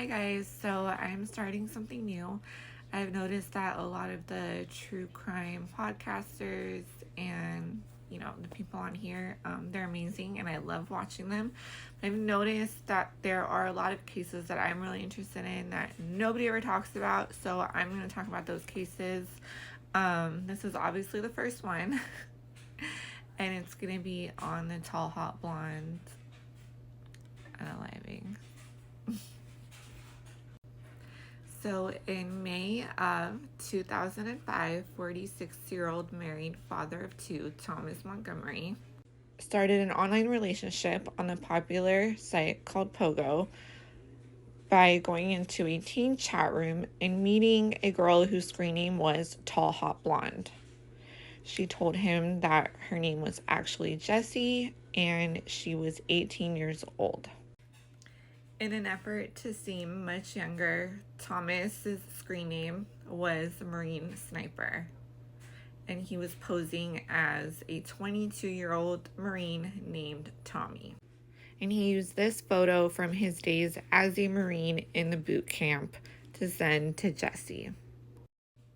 Hi guys, so I'm starting something new. I've noticed that a lot of the true crime podcasters and the people on here, they're amazing and I love watching them. I've noticed that there are a lot of cases that I'm really interested in that nobody ever talks about, so I'm going to talk about those cases. This is obviously the first one, and it's going to be on the TallHotBlonde unaliving. So in May of 2005, 46-year-old married father of two, Thomas Montgomery, started an online relationship on the popular site called Pogo by going into a teen chat room and meeting a girl whose screen name was TallHotBlonde. She told him that her name was actually Jessie and she was 18 years old. In an effort to seem much younger, Thomas's screen name was Marine Sniper, and he was posing as a 22-year-old Marine named Tommy. And he used this photo from his days as a Marine in the boot camp to send to Jessie.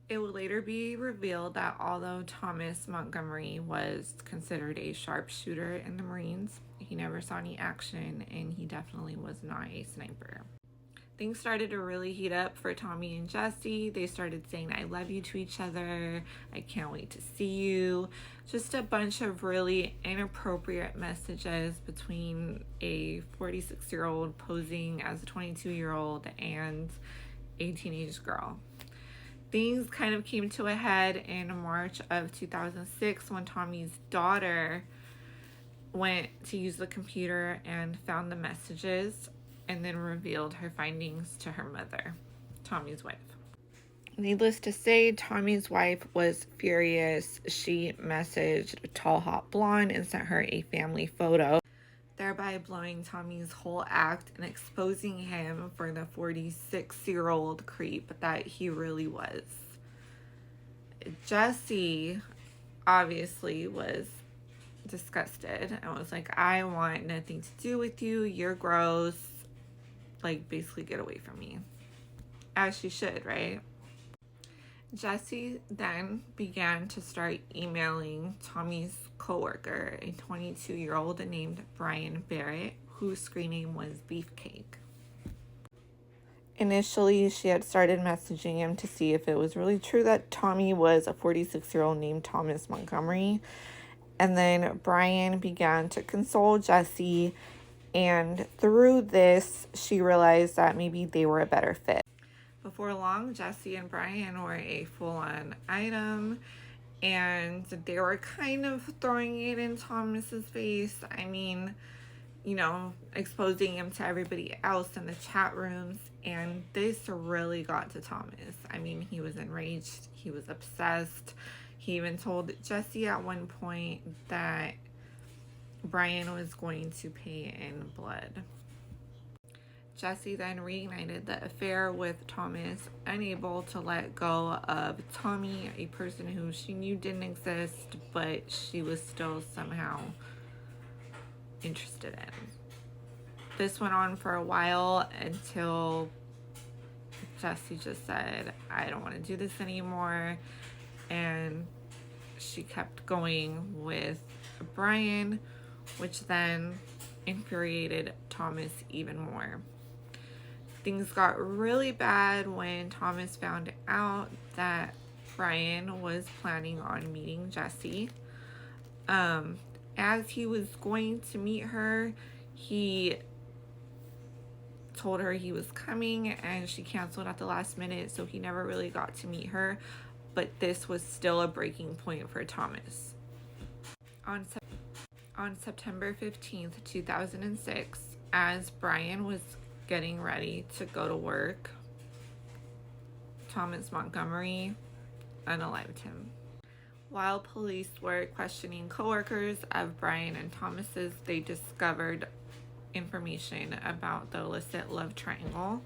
It would later be revealed that although Thomas Montgomery was considered a sharpshooter in the Marines, he never saw any action and he definitely was not a sniper. Things started to really heat up for Tommy and Jessie. They started saying I love you to each other. I can't wait to see you. Just a bunch of really inappropriate messages between a 46-year-old posing as a 22-year-old and a teenage girl. Things kind of came to a head in March of 2006 when Tommy's daughter went to use the computer and found the messages and then revealed her findings to her mother, Tommy's wife. Needless to say, Tommy's wife was furious. She messaged TallHotBlonde and sent her a family photo, thereby blowing Tommy's whole act and exposing him for the 46-year-old creep that he really was. Jessie obviously was disgusted and was like, I want nothing to do with you. You're gross. Like, basically get away from me. As she should, right? Jessie then began to start emailing Tommy's coworker, a 22-year-old named Brian Barrett, whose screen name was Beefcake. Initially, she had started messaging him to see if it was really true that Tommy was a 46-year-old named Thomas Montgomery. And then Brian began to console Jessie, and through this, she realized that maybe they were a better fit. Before long, Jessie and Brian were a full-on item, and they were kind of throwing it in Thomas's face. I mean, exposing him to everybody else in the chat rooms, and this really got to Thomas. I mean, he was enraged. He was obsessed. He even told Jessie at one point that Brian was going to pay in blood. Jessie then reignited the affair with Thomas, unable to let go of Tommy, a person who she knew didn't exist, but she was still somehow interested in. This went on for a while until Jessie just said, I don't want to do this anymore, and she kept going with Brian, which then infuriated Thomas even more. Things got really bad when Thomas found out that Brian was planning on meeting Jessie. As he was going to meet her, he told her he was coming and she canceled at the last minute, so he never really got to meet her. But this was still a breaking point for Thomas. On September 15th, 2006, as Brian was getting ready to go to work, Thomas Montgomery unalived him. While police were questioning coworkers of Brian and Thomas's, they discovered information about the illicit love triangle.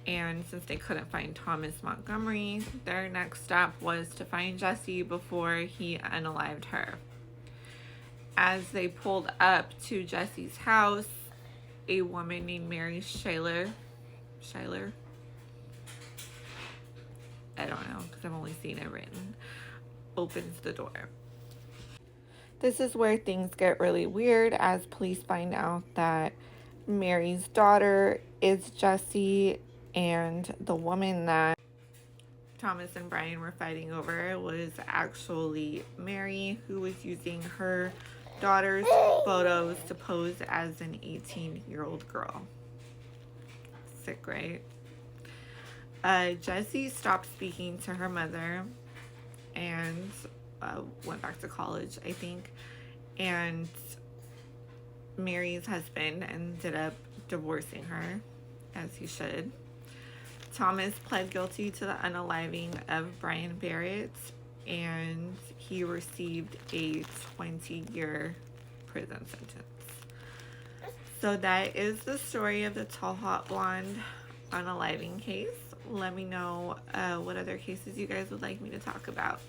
And since they couldn't find Thomas Montgomery, their next step was to find Jessie before he unalived her. As they pulled up to Jessie's house, a woman named Mary Shaler Schuyler. I don't know because I've only seen it written. Opens the door. This is where things get really weird as police find out that Mary's daughter is Jessie, and the woman that Thomas and Brian were fighting over was actually Mary, who was using her daughter's photos to pose as an 18-year-old girl. Sick, right? Jessie stopped speaking to her mother and went back to college, I think. And Mary's husband ended up divorcing her, as he should. Thomas pled guilty to the unaliving of Brian Barrett, and he received a 20-year prison sentence. So that is the story of the TallHotBlonde unaliving case. Let me know what other cases you guys would like me to talk about.